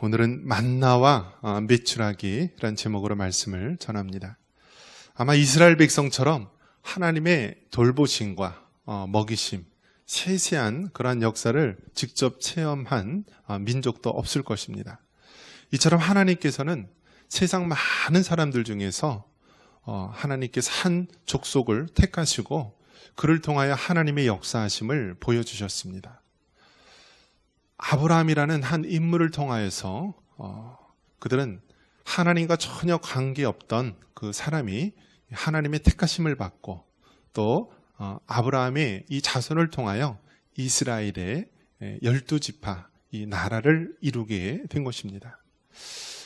오늘은 만나와 메추라기라는 제목으로 말씀을 전합니다. 아마 이스라엘 백성처럼 하나님의 돌보심과 먹이심, 세세한 그러한 역사를 직접 체험한 민족도 없을 것입니다. 이처럼 하나님께서는 세상 많은 사람들 중에서 하나님께서 한 족속을 택하시고 그를 통하여 하나님의 역사하심을 보여주셨습니다. 아브라함이라는 한 인물을 통하여서 그들은 하나님과 전혀 관계없던 그 사람이 하나님의 택하심을 받고 또 아브라함의 이 자손을 통하여 이스라엘의 12지파 이 나라를 이루게 된 것입니다.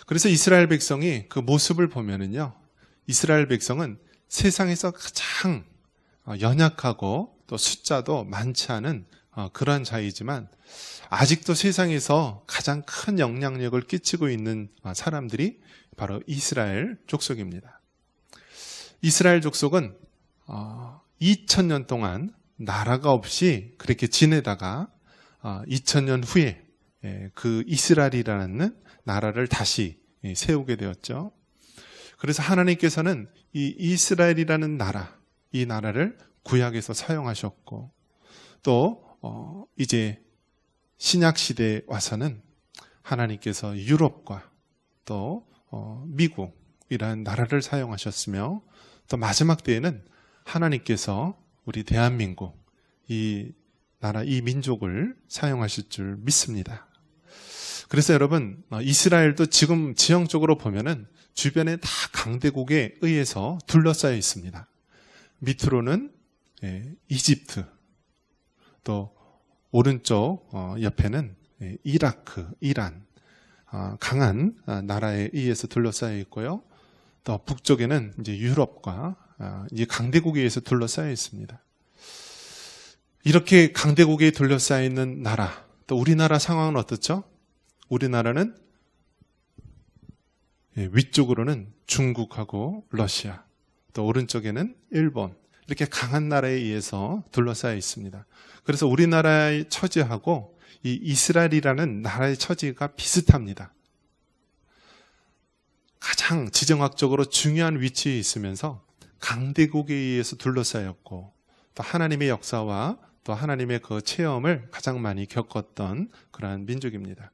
그래서 이스라엘 백성이 그 모습을 보면은요, 이스라엘 백성은 세상에서 가장 연약하고 또 숫자도 많지 않은 그러한 자이지만 아직도 세상에서 가장 큰 영향력을 끼치고 있는 사람들이 바로 이스라엘 족속입니다. 이스라엘 족속은 2000년 동안 나라가 없이 그렇게 지내다가 2000년 후에 그 이스라엘이라는 나라를 다시 세우게 되었죠. 그래서 하나님께서는 이 이스라엘이라는 나라, 이 나라를 구약에서 사용하셨고 또 이제 신약 시대에 와서는 하나님께서 유럽과 또 미국이라는 나라를 사용하셨으며 또 마지막 때에는 하나님께서 우리 대한민국 이 나라 이 민족을 사용하실 줄 믿습니다. 그래서 여러분 이스라엘도 지금 지형적으로 보면은 주변에 다 강대국에 의해서 둘러싸여 있습니다. 밑으로는 이집트, 또 오른쪽 옆에는 이라크, 이란, 강한 나라에 의해서 둘러싸여 있고요. 또 북쪽에는 이제 유럽과 이제 강대국에 의해서 둘러싸여 있습니다. 이렇게 강대국에 둘러싸여 있는 나라, 또 우리나라 상황은 어떻죠? 우리나라는 위쪽으로는 중국하고 러시아, 또 오른쪽에는 일본, 이렇게 강한 나라에 의해서 둘러싸여 있습니다. 그래서 우리나라의 처지하고 이 이스라엘이라는 나라의 처지가 비슷합니다. 가장 지정학적으로 중요한 위치에 있으면서 강대국에 의해서 둘러싸였고 또 하나님의 역사와 또 하나님의 그 체험을 가장 많이 겪었던 그러한 민족입니다.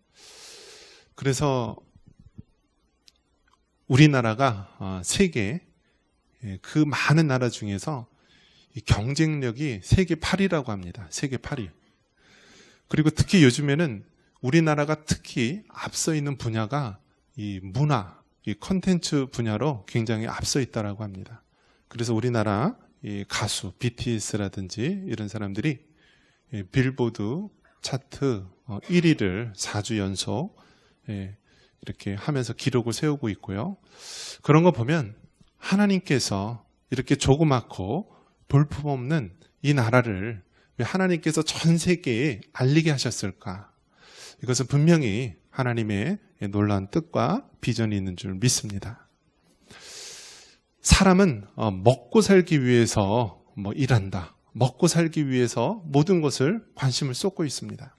그래서 우리나라가 세계 그 많은 나라 중에서 경쟁력이 세계 8위라고 합니다. 세계 8위. 그리고 특히 요즘에는 우리나라가 특히 앞서 있는 분야가 이 문화, 이 콘텐츠 분야로 굉장히 앞서 있다라고 합니다. 그래서 우리나라 이 가수 BTS라든지 이런 사람들이 빌보드 차트 1위를 4주 연속 이렇게 하면서 기록을 세우고 있고요. 그런 거 보면 하나님께서 이렇게 조그맣고 볼품없는 이 나라를 왜 하나님께서 전 세계에 알리게 하셨을까? 이것은 분명히 하나님의 놀라운 뜻과 비전이 있는 줄 믿습니다. 사람은 먹고 살기 위해서 일한다. 먹고 살기 위해서 모든 것을 관심을 쏟고 있습니다.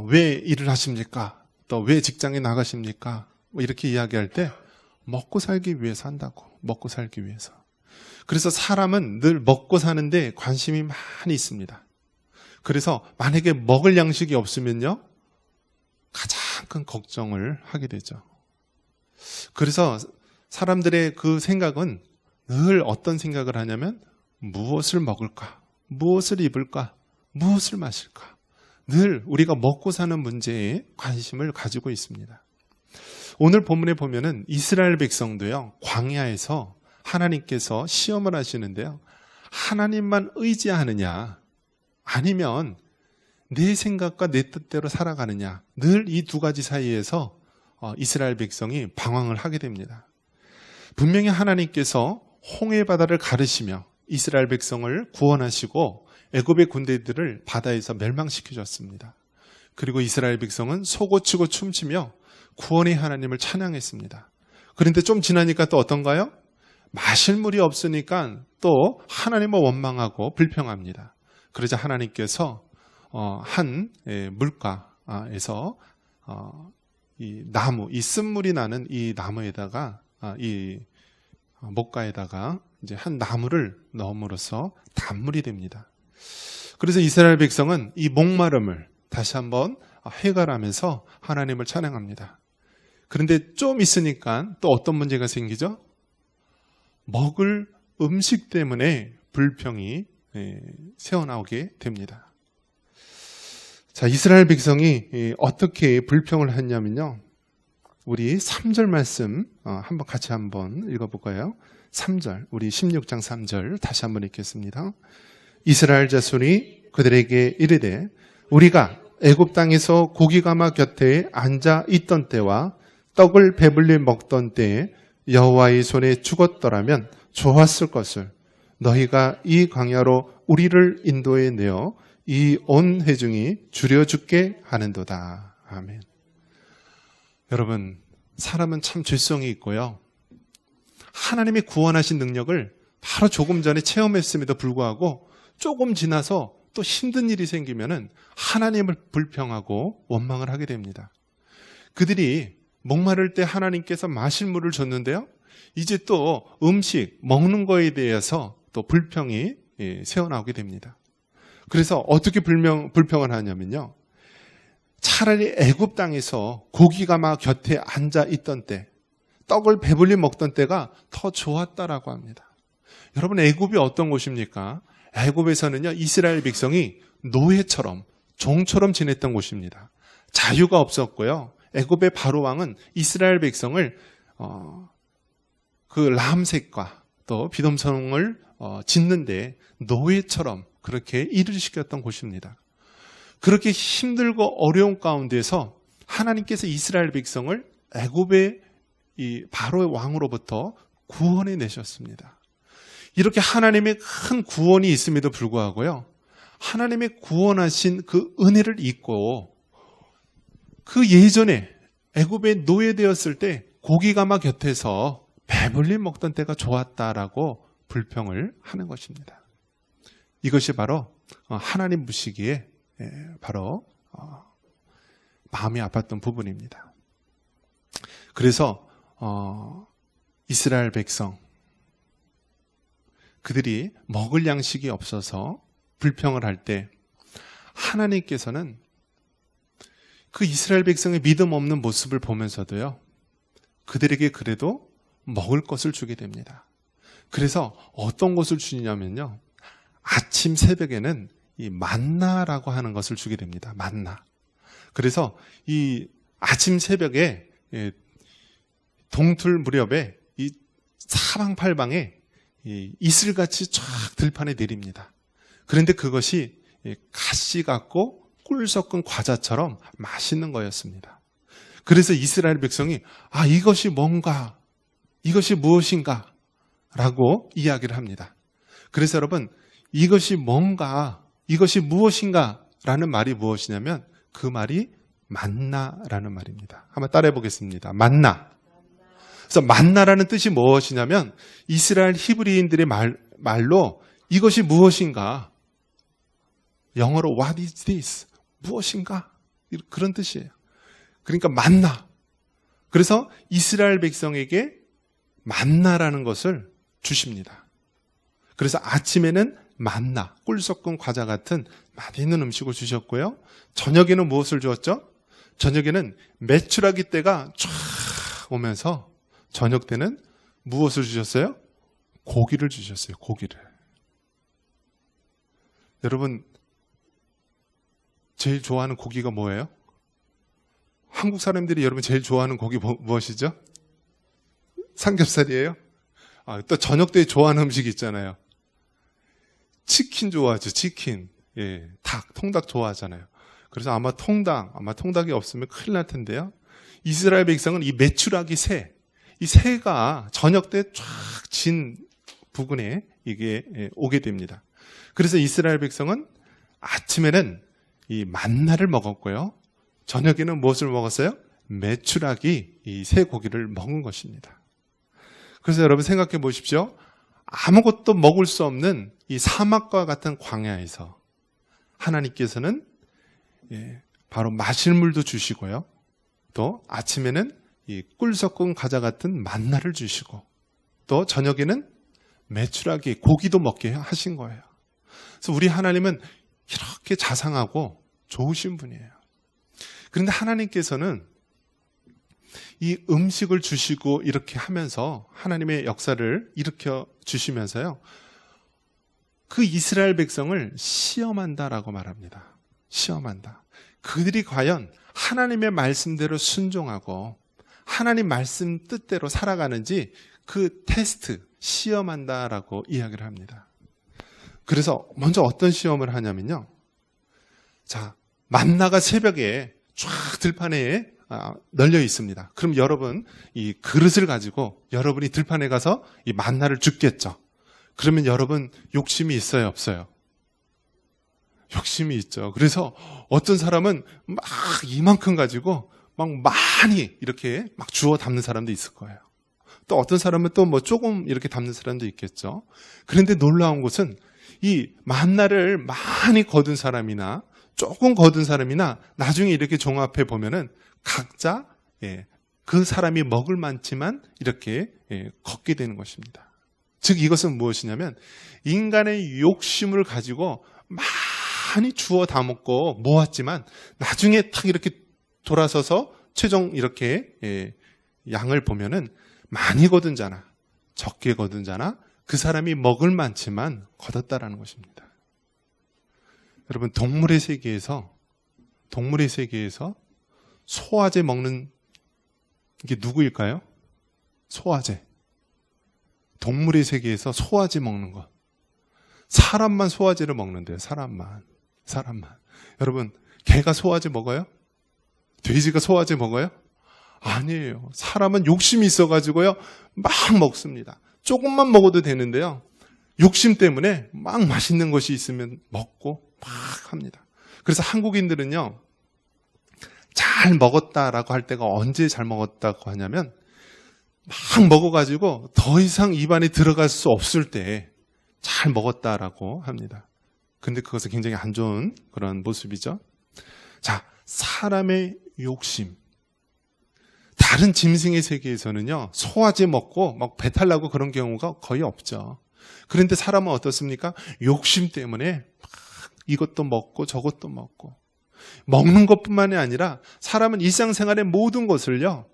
왜 일을 하십니까? 또 왜 직장에 나가십니까? 이렇게 이야기할 때 먹고 살기 위해서 한다고. 먹고 살기 위해서. 그래서 사람은 늘 먹고 사는데 관심이 많이 있습니다. 그래서 만약에 먹을 양식이 없으면요, 가장 큰 걱정을 하게 되죠. 그래서 사람들의 그 생각은 늘 어떤 생각을 하냐면 무엇을 먹을까? 무엇을 입을까? 무엇을 마실까? 늘 우리가 먹고 사는 문제에 관심을 가지고 있습니다. 오늘 본문에 보면은 이스라엘 백성도요, 광야에서 하나님께서 시험을 하시는데요. 하나님만 의지하느냐 아니면 내 생각과 내 뜻대로 살아가느냐, 늘 이 두 가지 사이에서 이스라엘 백성이 방황을 하게 됩니다. 분명히 하나님께서 홍해 바다를 가르시며 이스라엘 백성을 구원하시고 애굽의 군대들을 바다에서 멸망시키셨습니다. 그리고 이스라엘 백성은 소고치고 춤추며 구원의 하나님을 찬양했습니다. 그런데 좀 지나니까 또 어떤가요? 마실 물이 없으니까 또 하나님을 원망하고 불평합니다. 그러자 하나님께서 한 물가에서 이 나무, 이 쓴물이 나는 이 나무에다가 이 목가에다가 이제 한 나무를 넣음으로써 단물이 됩니다. 그래서 이스라엘 백성은 이 목마름을 다시 한번 해결하면서 하나님을 찬양합니다. 그런데 좀 있으니까 또 어떤 문제가 생기죠? 먹을 음식 때문에 불평이 새어나오게 됩니다. 자, 이스라엘 백성이 어떻게 불평을 했냐면요. 우리 3절 말씀 한번 같이 한번 읽어볼까요? 3절, 우리 16장 3절 다시 한번 읽겠습니다. 이스라엘 자손이 그들에게 이르되 우리가 애굽 땅에서 고기가마 곁에 앉아 있던 때와 떡을 배불리 먹던 때에 여호와의 손에 죽었더라면 좋았을 것을 너희가 이 광야로 우리를 인도해 내어 이 온 회중이 줄여 죽게 하는도다. 아멘. 여러분, 사람은 참 죄성이 있고요. 하나님이 구원하신 능력을 바로 조금 전에 체험했음에도 불구하고 조금 지나서 또 힘든 일이 생기면은 하나님을 불평하고 원망을 하게 됩니다. 그들이 목마를 때 하나님께서 마실 물을 줬는데요. 이제 또 음식, 먹는 거에 대해서 또 불평이 새어나오게 됩니다. 그래서 어떻게 불평을 하냐면요. 차라리 애굽 땅에서 고기가마 곁에 앉아 있던 때, 떡을 배불리 먹던 때가 더 좋았다라고 합니다. 여러분, 애굽이 어떤 곳입니까? 애굽에서는요, 이스라엘 백성이 노예처럼, 종처럼 지냈던 곳입니다. 자유가 없었고요. 애굽의 바로 왕은 이스라엘 백성을 그 람색과 또 비돔성을 짓는데 노예처럼 그렇게 일을 시켰던 곳입니다. 그렇게 힘들고 어려운 가운데서 하나님께서 이스라엘 백성을 애굽의 이 바로의 왕으로부터 구원해 내셨습니다. 이렇게 하나님의 큰 구원이 있음에도 불구하고요. 하나님의 구원하신 그 은혜를 잊고 그 예전에 애굽에 노예되었을 때 고기가마 곁에서 배불리 먹던 때가 좋았다라고 불평을 하는 것입니다. 이것이 바로 하나님 보시기에 바로 마음이 아팠던 부분입니다. 그래서 이스라엘 백성 그들이 먹을 양식이 없어서 불평을 할 때 하나님께서는 그 이스라엘 백성의 믿음 없는 모습을 보면서도요, 그들에게 그래도 먹을 것을 주게 됩니다. 그래서 어떤 것을 주냐면요, 아침 새벽에는 이 만나라고 하는 것을 주게 됩니다. 만나. 그래서 이 아침 새벽에 동틀 무렵에 이 사방팔방에 이슬같이 쫙 들판에 내립니다. 그런데 그것이 가시 같고 꿀 섞은 과자처럼 맛있는 거였습니다. 그래서 이스라엘 백성이 이것이 뭔가, 이것이 무엇인가 라고 이야기를 합니다. 그래서 여러분, 이것이 뭔가, 이것이 무엇인가 라는 말이 무엇이냐면 그 말이 만나라는 말입니다. 한번 따라해 보겠습니다. 만나. 그래서 만나라는 뜻이 무엇이냐면 이스라엘 히브리인들의 말로 이것이 무엇인가, 영어로 what is this? 무엇인가? 그런 뜻이에요. 그러니까 만나. 그래서 이스라엘 백성에게 만나라는 것을 주십니다. 그래서 아침에는 만나, 꿀 섞은 과자 같은 맛있는 음식을 주셨고요. 저녁에는 무엇을 주었죠? 저녁에는 메추라기 때가 쫙 오면서 저녁 때는 무엇을 주셨어요? 고기를 주셨어요. 고기를. 여러분, 제일 좋아하는 고기가 뭐예요? 한국 사람들이 여러분 제일 좋아하는 고기 무엇이죠? 삼겹살이에요? 또 저녁 때 좋아하는 음식 있잖아요. 치킨 좋아하죠. 치킨. 예, 닭, 통닭 좋아하잖아요. 그래서 아마 통닭이 없으면 큰일 날 텐데요. 이스라엘 백성은 이 메추라기 새, 이 새가 저녁 때 쫙 진 부근에 이게 오게 됩니다. 그래서 이스라엘 백성은 아침에는 이 만나를 먹었고요. 저녁에는 무엇을 먹었어요? 메추라기, 이 새 고기를 먹은 것입니다. 그래서 여러분 생각해 보십시오. 아무것도 먹을 수 없는 이 사막과 같은 광야에서 하나님께서는 바로 마실 물도 주시고요. 또 아침에는 이 꿀 섞은 과자 같은 만나를 주시고 또 저녁에는 메추라기, 고기도 먹게 하신 거예요. 그래서 우리 하나님은 이렇게 자상하고 좋으신 분이에요. 그런데 하나님께서는 이 음식을 주시고 이렇게 하면서 하나님의 역사를 일으켜 주시면서요, 그 이스라엘 백성을 시험한다라고 말합니다. 시험한다. 그들이 과연 하나님의 말씀대로 순종하고 하나님 말씀 뜻대로 살아가는지 그 테스트, 시험한다라고 이야기를 합니다. 그래서 먼저 어떤 시험을 하냐면요, 자, 만나가 새벽에 쫙 들판에 널려 있습니다. 그럼 여러분 이 그릇을 가지고 여러분이 들판에 가서 이 만나를 줍겠죠. 그러면 여러분 욕심이 있어요, 없어요? 욕심이 있죠. 그래서 어떤 사람은 막 이만큼 가지고 막 많이 이렇게 막 주워 담는 사람도 있을 거예요. 또 어떤 사람은 또 뭐 조금 이렇게 담는 사람도 있겠죠. 그런데 놀라운 것은 이 만나를 많이 거둔 사람이나 조금 거둔 사람이나 나중에 이렇게 종합해 보면은 각자 그 사람이 먹을 만치만 이렇게 걷게 되는 것입니다. 즉 이것은 무엇이냐면 인간의 욕심을 가지고 많이 주워 다 먹고 모았지만 나중에 탁 이렇게 돌아서서 최종 이렇게 양을 보면은 많이 거둔 자나 적게 거둔 자나 그 사람이 먹을 만치만 거뒀다라는 것입니다. 여러분, 동물의 세계에서 소화제 먹는 게 누구일까요? 소화제. 동물의 세계에서 소화제 먹는 것. 사람만 소화제를 먹는데요. 사람만. 여러분, 개가 소화제 먹어요? 돼지가 소화제 먹어요? 아니에요. 사람은 욕심이 있어가지고요, 막 먹습니다. 조금만 먹어도 되는데요, 욕심 때문에 막 맛있는 것이 있으면 먹고 막 합니다. 그래서 한국인들은요, 잘 먹었다라고 할 때가 언제 잘 먹었다고 하냐면 막 먹어가지고 더 이상 입안에 들어갈 수 없을 때 잘 먹었다라고 합니다. 근데 그것은 굉장히 안 좋은 그런 모습이죠. 자, 사람의 욕심. 다른 짐승의 세계에서는요, 소화제 먹고 막 배탈 나고 그런 경우가 거의 없죠. 그런데 사람은 어떻습니까? 욕심 때문에 막 이것도 먹고 저것도 먹고, 먹는 것뿐만이 아니라 사람은 일상생활의 모든 것을요,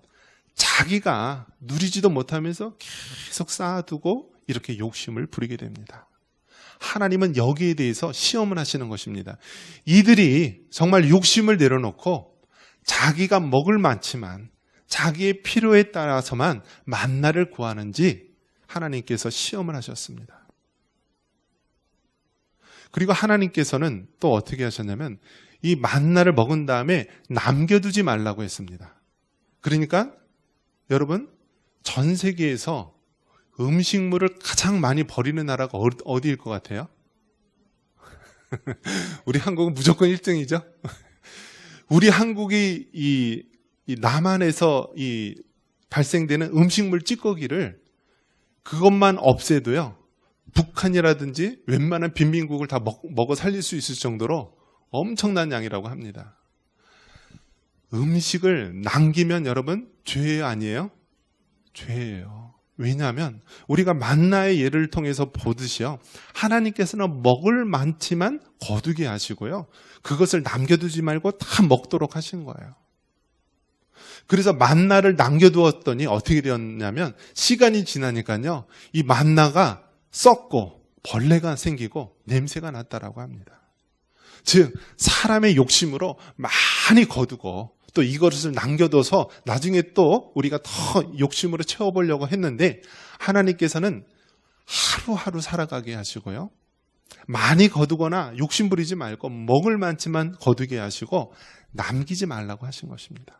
자기가 누리지도 못하면서 계속 쌓아두고 이렇게 욕심을 부리게 됩니다. 하나님은 여기에 대해서 시험을 하시는 것입니다. 이들이 정말 욕심을 내려놓고 자기가 먹을 만치만 자기의 필요에 따라서만 만나를 구하는지 하나님께서 시험을 하셨습니다. 그리고 하나님께서는 또 어떻게 하셨냐면 이 만나를 먹은 다음에 남겨두지 말라고 했습니다. 그러니까 여러분, 전 세계에서 음식물을 가장 많이 버리는 나라가 어디일 것 같아요? 우리 한국은 무조건 1등이죠. 우리 한국이 이 남한에서 발생되는 음식물 찌꺼기를 그것만 없애도요, 북한이라든지 웬만한 빈민국을 다 먹어 살릴 수 있을 정도로 엄청난 양이라고 합니다. 음식을 남기면 여러분 죄 아니에요? 죄예요. 왜냐하면 우리가 만나의 예를 통해서 보듯이요, 하나님께서는 먹을 많지만 거두게 하시고요, 그것을 남겨두지 말고 다 먹도록 하신 거예요. 그래서 만나를 남겨두었더니 어떻게 되었냐면 시간이 지나니까요, 이 만나가 썩고 벌레가 생기고 냄새가 났다라고 합니다. 즉 사람의 욕심으로 많이 거두고 또 이것을 남겨둬서 나중에 또 우리가 더 욕심으로 채워보려고 했는데 하나님께서는 하루하루 살아가게 하시고요, 많이 거두거나 욕심 부리지 말고 먹을 만치만 거두게 하시고 남기지 말라고 하신 것입니다.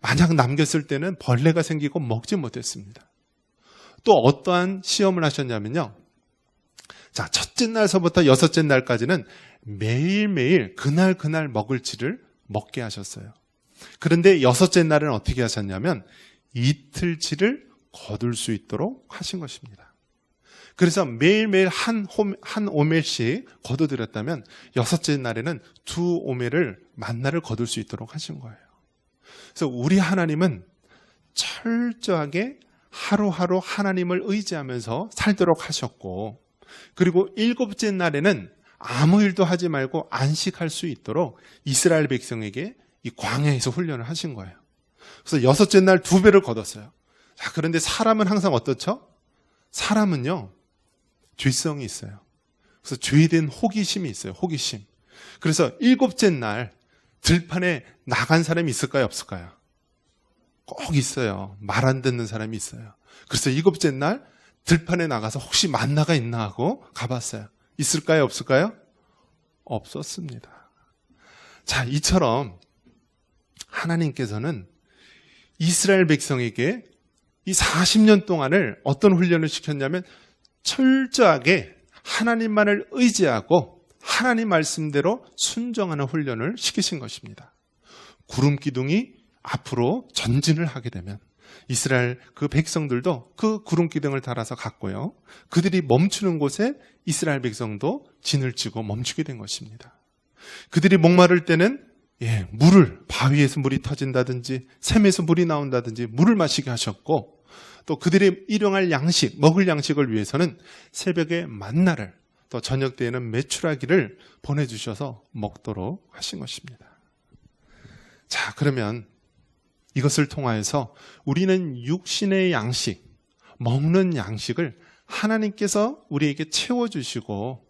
만약 남겼을 때는 벌레가 생기고 먹지 못했습니다. 또 어떠한 시험을 하셨냐면요, 자, 첫째 날서부터 여섯째 날까지는 매일매일 그날 먹을지를 먹게 하셨어요. 그런데 여섯째 날은 어떻게 하셨냐면 이틀치를 거둘 수 있도록 하신 것입니다. 그래서 매일매일 한 오멜씩 거둬들였다면 여섯째 날에는 2 오멜을 만나를 거둘 수 있도록 하신 거예요. 그래서 우리 하나님은 철저하게 하루하루 하나님을 의지하면서 살도록 하셨고, 그리고 일곱째 날에는 아무 일도 하지 말고 안식할 수 있도록 이스라엘 백성에게 이 광야에서 훈련을 하신 거예요. 그래서 여섯째 날 2배를 거뒀어요. 자, 그런데 사람은 항상 어떻죠? 사람은요, 죄성이 있어요. 그래서 죄에 대한 호기심이 있어요. 호기심. 그래서 일곱째 날 들판에 나간 사람이 있을까요? 없을까요? 꼭 있어요. 말 안 듣는 사람이 있어요. 그래서 일곱째 날 들판에 나가서 혹시 만나가 있나 하고 가봤어요. 있을까요? 없을까요? 없었습니다. 자, 이처럼 하나님께서는 이스라엘 백성에게 이 40년 동안을 어떤 훈련을 시켰냐면 철저하게 하나님만을 의지하고 하나님 말씀대로 순종하는 훈련을 시키신 것입니다. 구름 기둥이 앞으로 전진을 하게 되면 이스라엘 그 백성들도 그 구름 기둥을 따라서 갔고요. 그들이 멈추는 곳에 이스라엘 백성도 진을 치고 멈추게 된 것입니다. 그들이 목마를 때는 물을, 바위에서 물이 터진다든지 샘에서 물이 나온다든지 물을 마시게 하셨고, 또 그들이 일용할 양식, 먹을 양식을 위해서는 새벽에 만나를, 또 저녁 때에는 메추라기를 보내주셔서 먹도록 하신 것입니다. 자, 그러면 이것을 통하여서 우리는 육신의 양식, 먹는 양식을 하나님께서 우리에게 채워주시고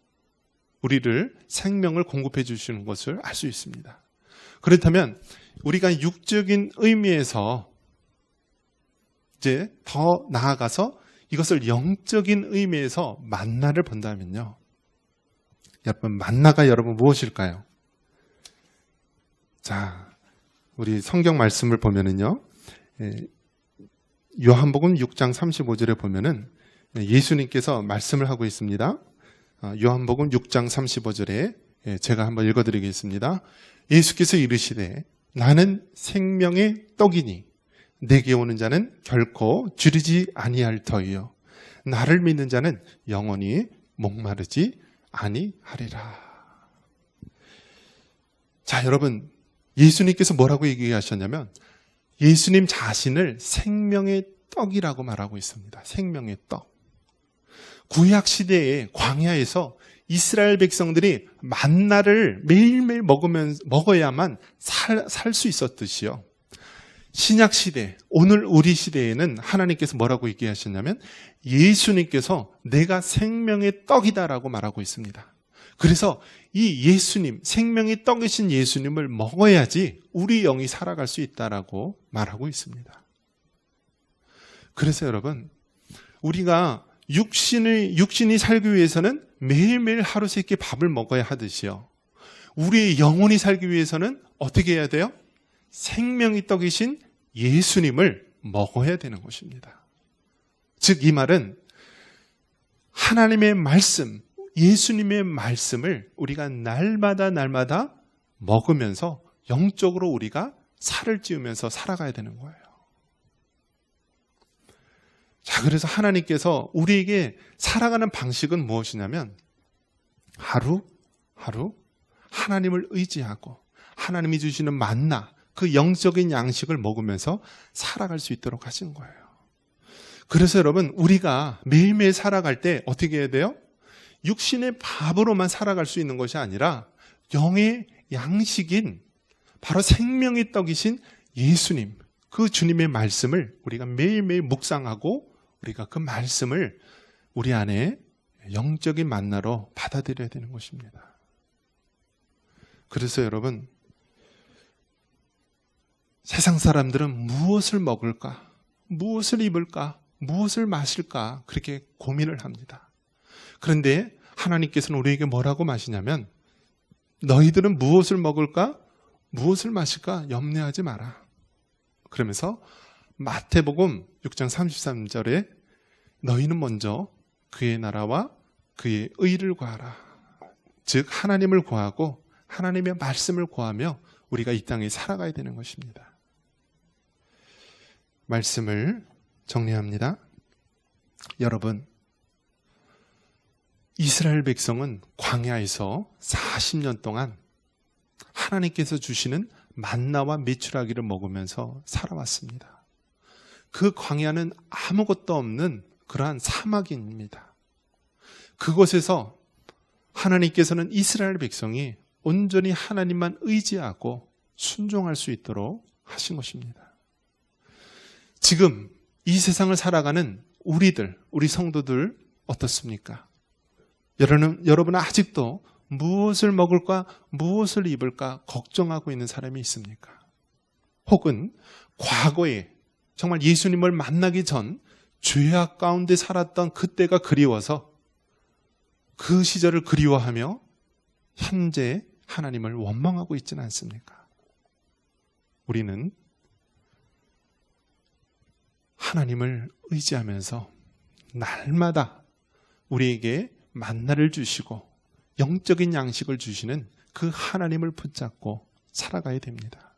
우리를 생명을 공급해 주시는 것을 알 수 있습니다. 그렇다면 우리가 육적인 의미에서 이제 더 나아가서 이것을 영적인 의미에서 만나를 본다면요. 여러분, 만나가 여러분 무엇일까요? 자, 우리 성경 말씀을 보면은요. 요한복음 6장 35절에 보면은 예수님께서 말씀을 하고 있습니다. 요한복음 6장 35절에 제가 한번 읽어드리겠습니다. 예수께서 이르시되 나는 생명의 떡이니 내게 오는 자는 결코 줄이지 아니할 터이요 나를 믿는 자는 영원히 목마르지 아니하리라. 자, 여러분, 예수님께서 뭐라고 얘기하셨냐면 예수님 자신을 생명의 떡이라고 말하고 있습니다. 생명의 떡. 구약 시대의 광야에서 이스라엘 백성들이 만나를 매일매일 먹어야만 살 수 있었듯이요. 신약 시대, 오늘 우리 시대에는 하나님께서 뭐라고 얘기하셨냐면 예수님께서 내가 생명의 떡이다라고 말하고 있습니다. 그래서 이 예수님, 생명의 떡이신 예수님을 먹어야지 우리 영이 살아갈 수 있다라고 말하고 있습니다. 그래서 여러분, 우리가 육신이 살기 위해서는 매일매일 하루 세 끼 밥을 먹어야 하듯이요. 우리의 영혼이 살기 위해서는 어떻게 해야 돼요? 생명의 떡이신 예수님을 먹어야 되는 것입니다. 즉, 이 말은 하나님의 말씀, 예수님의 말씀을 우리가 날마다 먹으면서 영적으로 우리가 살을 찌우면서 살아가야 되는 거예요. 자, 그래서 하나님께서 우리에게 살아가는 방식은 무엇이냐면 하루 하나님을 의지하고 하나님이 주시는 만나, 그 영적인 양식을 먹으면서 살아갈 수 있도록 하신 거예요. 그래서 여러분, 우리가 매일매일 살아갈 때 어떻게 해야 돼요? 육신의 밥으로만 살아갈 수 있는 것이 아니라 영의 양식인 바로 생명의 떡이신 예수님, 그 주님의 말씀을 우리가 매일매일 묵상하고 우리가 그 말씀을 우리 안에 영적인 만나로 받아들여야 되는 것입니다. 그래서 여러분, 세상 사람들은 무엇을 먹을까, 무엇을 입을까, 무엇을 마실까 그렇게 고민을 합니다. 그런데 하나님께서는 우리에게 뭐라고 마시냐면 너희들은 무엇을 먹을까, 무엇을 마실까 염려하지 마라. 그러면서 마태복음 6장 33절에 너희는 먼저 그의 나라와 그의 의를 구하라. 즉 하나님을 구하고 하나님의 말씀을 구하며 우리가 이 땅에 살아가야 되는 것입니다. 말씀을 정리합니다. 여러분, 이스라엘 백성은 광야에서 40년 동안 하나님께서 주시는 만나와 메추라기를 먹으면서 살아왔습니다. 그 광야는 아무것도 없는 그러한 사막입니다. 그곳에서 하나님께서는 이스라엘 백성이 온전히 하나님만 의지하고 순종할 수 있도록 하신 것입니다. 지금 이 세상을 살아가는 우리 성도들 어떻습니까? 여러분은 아직도 무엇을 먹을까, 무엇을 입을까 걱정하고 있는 사람이 있습니까? 혹은 과거에 정말 예수님을 만나기 전 죄악 가운데 살았던 그때가 그리워서 그 시절을 그리워하며 현재 하나님을 원망하고 있지는 않습니까? 우리는 하나님을 의지하면서 날마다 우리에게 만나를 주시고 영적인 양식을 주시는 그 하나님을 붙잡고 살아가야 됩니다.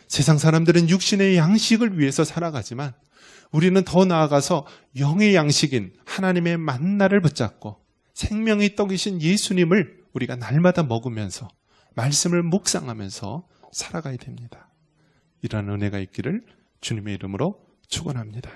세상 사람들은 육신의 양식을 위해서 살아가지만 우리는 더 나아가서 영의 양식인 하나님의 만나를 붙잡고 생명의 떡이신 예수님을 우리가 날마다 먹으면서 말씀을 묵상하면서 살아가야 됩니다. 이러한 은혜가 있기를 주님의 이름으로 축원합니다.